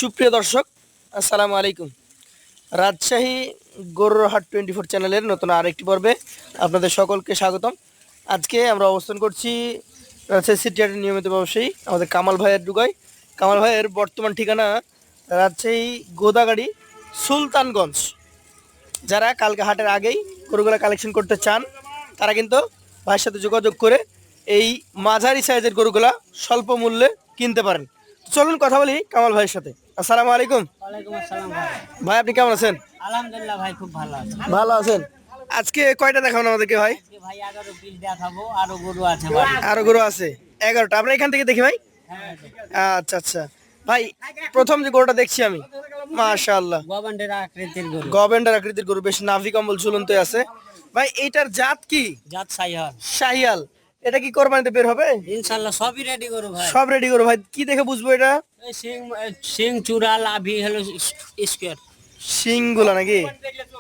সুপ্রিয় দর্শক, আসসালামু আলাইকুম। রাজশাহী গরুর হাট 24 চ্যানেলের নতুন আরেকটি পর্বে আপনাদের সকলকে স্বাগতম। আজকে আমরা অবস্থান করছি রাজশাহী সিটি হাটের নিয়মিত ব্যবসায়ী আমাদের কামাল ভাইয়ের ডুগায়। কামাল ভাইয়ের বর্তমান ঠিকানা রাজশাহী গোদাগাড়ি সুলতানগঞ্জ। যারা কালকে হাটের আগেই গরুগুলো কালেকশন করতে চান তারা কিন্তু ভাইয়ের সাথে যোগাযোগ করে এই মাঝারি সাইজের গরুগুলা স্বল্প মূল্যে কিনতে পারেন। চলুন কথা বলি কামাল ভাইয়ের সাথে। আসসালামু আলাইকুম। ওয়ালাইকুম আসসালাম ভাই। ভাই আপনি কেমন আছেন? আলহামদুলিল্লাহ ভাই, খুব ভালো আছে। ভালো আছেন। আজকে কয়টা দেখাবেন আমাদেরকে ভাই? আজকে ভাই 11 পিস দেখাবো, আরো গরু আছে ভাই। আরো গরু আছে 11টা। আমরা এখান থেকে দেখি ভাই। হ্যাঁ, আচ্ছা আচ্ছা ভাই, প্রথম যে গরুটা দেখছি আমি, মাশাআল্লাহ, গভর্নমেন্টের আকৃতির গরু। গভর্নমেন্টের আকৃতির গরু, বেশ নাভি কম্বল ঝুলন্ত আছে। ভাই এইটার জাত কি? জাত সাইহল। শাহিয়াল। এটা কি কোরবানিতে বের হবে? ইনশাআল্লাহ সবই রেডি গরু ভাই। সব রেডি করো ভাই। কি দেখে বুঝবো এটা? এই সিং চূড়া লাভি হলো স্কয়ার। শিংগুলা নাকি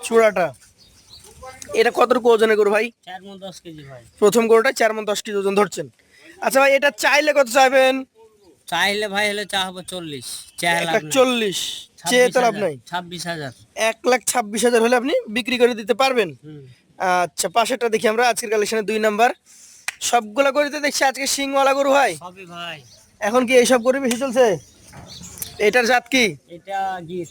চূড়াটা? এটা কতটুকু ওজনের গরু ভাই? 4 মণ 10 কেজি ভাই। প্রথম গরুটা 4 মণ 10 কেজি ওজন ধরছেন। আচ্ছা ভাই, এটা চাইলে কত চাইবেন? চাইলে ভাই হলে চাহবো 40, চাইলে 1,40,000 চেয়ে তো লাভ নাই। 26,000। 1,26,000 হলে আপনি বিক্রি করে দিতে পারবেন। আচ্ছা, পাশেরটা দেখি আমরা আজকের কালেকশনে 2 নাম্বার। সবগুলা গরুতে দেখছি আজকে শিংওয়ালা গরু ভাই। সবই ভাই। এখন কি এইসব গরু বেশি চলছে? এটার জাত কি? এটা গির।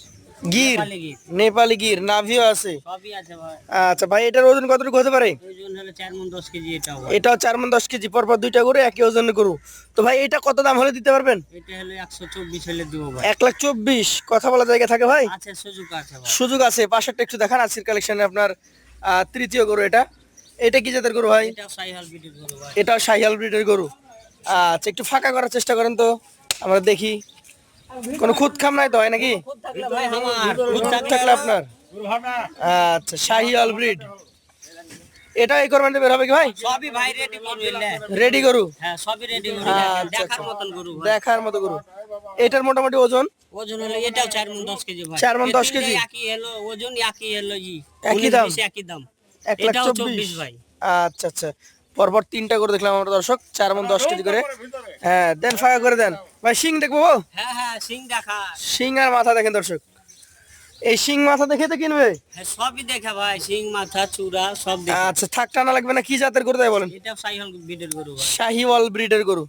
গির, নেপালি গির। নেপালি গির, নাভিও আছে। সবই আছে ভাই। আচ্ছা ভাই, এটার ওজন কতটুকু হতে পারে? ওজন হলো 4 মণ 10 কেজি এটাও ভাই। এটাও 4 মণ 10 কেজি, পরপর দুইটা গরু একই ওজনের গরু। তো ভাই এটা কত দাম হলে দিতে পারবেন? এটা হলো 124 হলে দিব ভাই। 1,24,000। কথা বলা জায়গা থাকে ভাই? আছে, সুযোগ আছে ভাই। সুযোগ আছে। পাশেরটা একটু দেখান আজকের কালেকশনে আপনার তৃতীয় গরু এটা। এটা কি জাতের গরু ভাই? এটাও সাইহল ব্রিডের গরু ভাই। এটাও শাহিয়াল ব্রিডের গরু। আচ্ছা, একটু ফাঁকা করার চেষ্টা করেন তো, আমরা দেখি। কোনো খুদ খাম নাই তো হয় নাকি? খুদ থাকলে ভাই আমার, খুদ খুদ থাকলে আপনার। আচ্ছা, শাহিয়াল ব্রিড। এটা এই কোরবানিতে বের হবে কি ভাই? সবই ভাই রেডি গরু এলে। রেডি গরু। হ্যাঁ, সবই রেডি গরু। আচ্ছা, দেখার আচ্ছা। মতন গরু ভাই। দেখার মতো গরু। এটার মোটামুটি ওজন ওজন হলো এটাও 4 মণ 10 কেজি ভাই। 4 মণ 10 এই কেজি। তিনটাই একই হলো ওজন, একই হলো একই দাম? 19-20 একই দাম। 1,24,000 এটাও 24 ভাই। আচ্ছা আচ্ছা, পরপর 3টা করে দেখলাম আমরা দর্শক, 4 মণ 10 কেজি করে। হ্যাঁ, দেন ফাঁকা করে দেন ভাই। শিং দেখবো? হ্যাঁ হ্যাঁ, সিং দেখা। শিং আর মাথা দেখেন দর্শক। এই শিং মাথা দেখে তো কিনবে? হ্যাঁ, সবই দেখা ভাই, সিং মাথা চূড়া সব দেখা। আচ্ছা, থাক টানা লাগবে না। কি জাতের গরু তাই বলেন? এটাও সাইহল ব্রিডের গরু ভাই। শাহিওয়াল ব্রিডের গরু।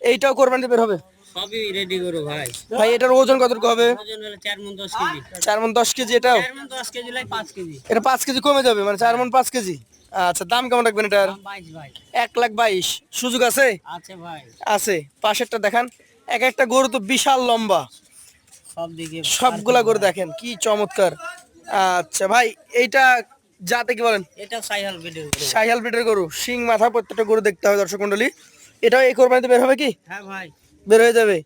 এইটাও কোরবানিতে বের হবে সবই রেডি গরু ভাই। ভাই। এটার ওজন কতটুকু হবে? ওজন হলো 4 মণ 10 কেজি। 4 মণ 10 কেজি। এটাও 4 মণ 10 কেজি লাই 5 কেজি। এটা 5 কেজি কমে যাবে, মানে 4 মণ 5 কেজি। আচ্ছা, দাম কেমন রাখবেন এটার? দাম 22 ভাই। 1,22,000। সুযোগ আছে? আছে ভাই। আছে। পাশেরটা দেখান। এক একটা গরু তো বিশাল লম্বা। সব দিকে সবগুলা গরু দেখেন কি চমৎকার। আচ্ছা ভাই, এইটা জাতে কি বলেন? এটাও সাইহল ব্রিডের গরু। শাহিয়াল ব্রিডের গরু। শিং মাথা প্রত্যেকটা গরু দেখতে হবে দর্শক মন্ডলী। এটাও এই কোরবানিতে বের হবে কি? হ্যাঁ ভাই। বের হয়ে যাবে।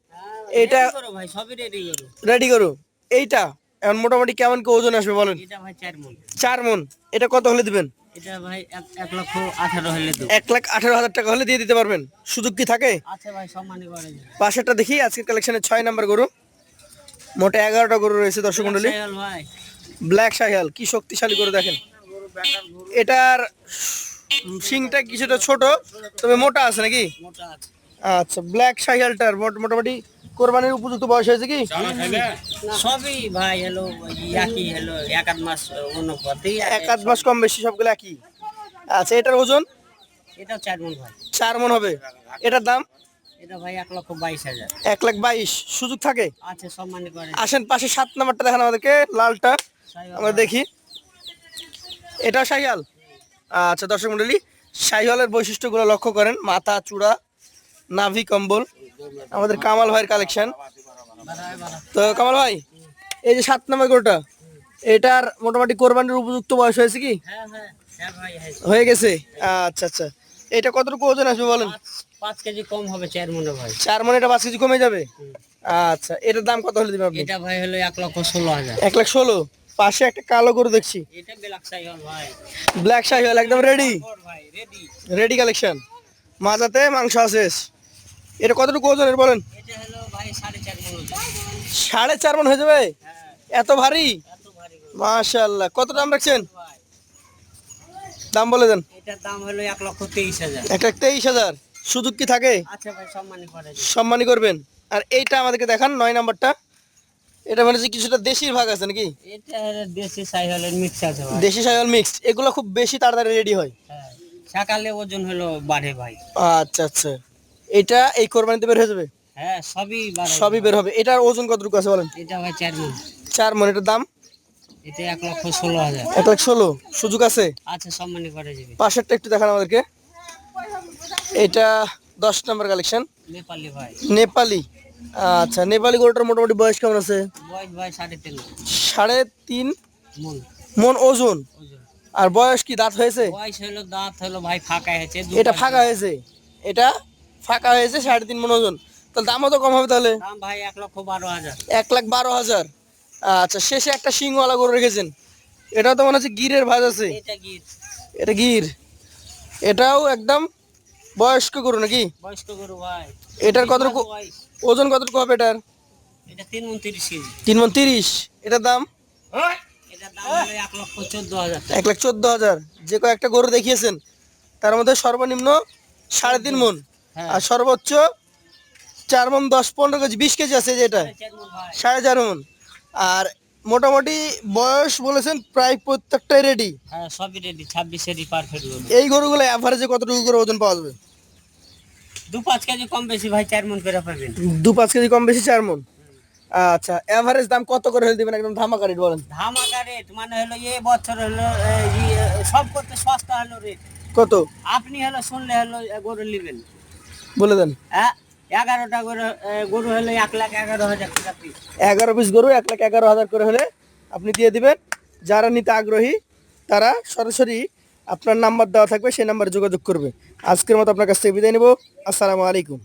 এইটা রেডি গরু ভাই, সবই রেডি গরু। রেডি গরু। এইটা এখন মোটামুটি কেমন কি ওজন আসবে বলেন? এটা ভাই 4 মণ। 4 মণ। এটা কত হলে দিবেন? এটা ভাই 1,18,000 হলে তো। 1,18,000 টাকা হলে দিয়ে দিতে পারবেন। সুযোগ কি থাকে? আছে ভাই, সম্মানী করে যায়। পাশেরটা দেখি আজকের কালেকশনে 6 নাম্বার গরু। মোটে 11টা গরু রয়েছে দর্শক মন্ডলী। সাইহল ভাই। ব্ল্যাক শাহিয়াল, কি শক্তিশালী গরু দেখেন। এটার শিংটা কিছুটা ছোট, তবে মোটা আছে নাকি? মোটা আছে। আচ্ছা, ব্ল্যাক শাহিয়ালটার মোটামুটি কোরবানির উপযুক্ত বয়স হয়েছে কি? সবই ভাই হলো একই হলো, 1 মাস অনুপাতে 1 মাস কম বেশি সবগুলো একই। আচ্ছা, এটার ওজন? এটাও 4 মণ ভাই। 4 মণ হবে। এটার দাম? এটা ভাই 1,22,000। 1,22,000। সুযোগ থাকে? আছে, সম্মানী করে। আসেন পাশে 7 নাম্বারটা দেখান আমাদেরকে, লালটা। সাইহল আমরা দেখি। এটা শাহিয়াল। আচ্ছা দর্শক মন্ডলী, শাহিওয়ালের বৈশিষ্ট্যগুলো লক্ষ্য করেন। মাথা, চূড়া, নাভি কম্বল। আমাদের কামাল ভাইয়ের কালেকশন। তো কামাল ভাই, এই যে 7 নম্বর গরুটা, এটার মোটামুটি কোরবানির উপযুক্ত বয়স হয়েছে কি? হ্যাঁ হ্যাঁ হ্যাঁ ভাই, হয়ে গেছে। আচ্ছা আচ্ছা, এটা কতটুকু ওজন আসবে বলেন? 5 কেজি কম হবে 4 মণে ভাই। 4 মণ। এটা 5 কেজি কমে যাবে। আচ্ছা, এটার দাম কত হলে দিবেন আপনি? এটা ভাই হলো 1,16,000। 1,16,000। পাশে একটা কালো গরু দেখছি, এটা ব্ল্যাক সাইহল ভাই। ব্ল্যাক শাহিওয়াল, একদম রেডি। ভাই রেডি। Ready collection. মাজাতে মাংস আছে। এটা কতটুকু ওজনের বলেন? এটা হলো ভাই 4.5 মণ ওজন। 4.5 মণ হয়ে যাবে? হ্যাঁ, এত ভারী? এত ভারী গরু মাশাআল্লাহ। কত দাম রাখছেন? ভাই। দাম বলে দেন। এটার দাম হলো 1,23,000। 1,23,000। সুযোগ কি থাকে? আচ্ছা ভাই, সম্মানী করে যায়। সম্মানী করবেন। আর এইটা আমাদেরকে দেখান, 9 নাম্বারটা। এটা মানে যে কিছুটা দেশির ভাগ আছে নাকি? এটা হলো দেশি সাইহলের মিক্স আছে ভাই। দেশি সাইওয়াল মিক্সড, এগুলো খুব বেশি তাড়াতাড়ি রেডি হয়। হ্যাঁ, সকালে ওজন হলো বাড়ে ভাই। আচ্ছা আচ্ছা, এটা এই কোরবানিতে বের হয়ে যাবে? হ্যাঁ, সবই বাড়ে। সবই বের হবে। এটার ওজন কতটুকু আছে বলেন? এটা ভাই 4 মণ। 4 মণ। এটার দাম? এটা 1,16,000। 1,16,000। সুযোগ আছে? আচ্ছা, সম্মানী করে যাবে। পাশেরটা একটু দেখান আমাদেরকে। এটা 10 নম্বর কালেকশন, নেপালি ভাই। নেপালি। আচ্ছা, নেপালি গরুটার মোটামুটি বয়স কেমন আছে? বয়স ভাই 3.5 3.5 মণ মণ ওজন। ওজন। আর বয়স কি দাঁত হয়েছে? বয়স হলো, দাঁত হলো ভাই ফাঁকা হয়েছে। এটা ফাঁকা হয়েছে, এটা ফাঁকা হয়েছে, 3.5 মণ ওজন। তাহলে দামও তো কম হবে তাহলে। দাম ভাই 1,12,000। 1,12,000। আচ্ছা, শেষে একটা শিংওয়ালা গরু রেখেছেন, এটাও তো মনে হচ্ছে গিরের ভাজ আছে। এটা গির। এটা গির, এটাও একদম বয়স্ক গরু নাকি? বয়স্ক গরু ভাই। এটার কতটুকু বয়স। ওজন, কতটুকু হবে এটার? এটা 3 মণ 30 কেজি। 3 মণ 30। এটার দাম? এটার দাম হলো 1,14,000 টাকা। 1,14,000। যে কয়েকটা গরু দেখিয়েছেন তার মধ্যে সর্বনিম্ন 3.5 মণ, হ্যাঁ। আর সর্বোচ্চ 4 মণ 10-15 কেজি 20 কেজি আছে যেটা 4 মণ ভাই। 4.5 মণ। আর মোটামুটি বয়স বলেছেন প্রায় প্রত্যেকটাই রেডি। হ্যাঁ, সবই রেডি। 26-এরই পারফেক্ট গরু। এই গরুগুলো অ্যাভারেজে কতটুকু করে ওজন পাওয়া যাবে? 2-5 কেজি কম বেশি ভাই 4 মণ করে পাবেন। 2-5 কেজি কম বেশি 4 মণ। আচ্ছা, এভারেজ দাম কত করে হলে দিবেন একদম ধামাকা রেট বলেন? ধামাকা রেট মানে হলো এ বছর হলো সব করতে সস্তা হলো রেট। কত আপনি হলো শুনলে হলো গরু নেবেন। বলে দেন। হ্যাঁ, 11টা গরু গরু হলো 1,11,000 টাকা পিস। 11 পিস গরু 1,11,000 করে হলে আপনি দিয়ে দিবেন। যারা নিতে আগ্রহী তারা সরাসরি আপনার নাম্বার দেওয়া থাকবে, সেই নাম্বারে যোগাযোগ করবে। আজকের মতো আপনার কাছ থেকে বিদায় নেব। আসসালামু আলাইকুম।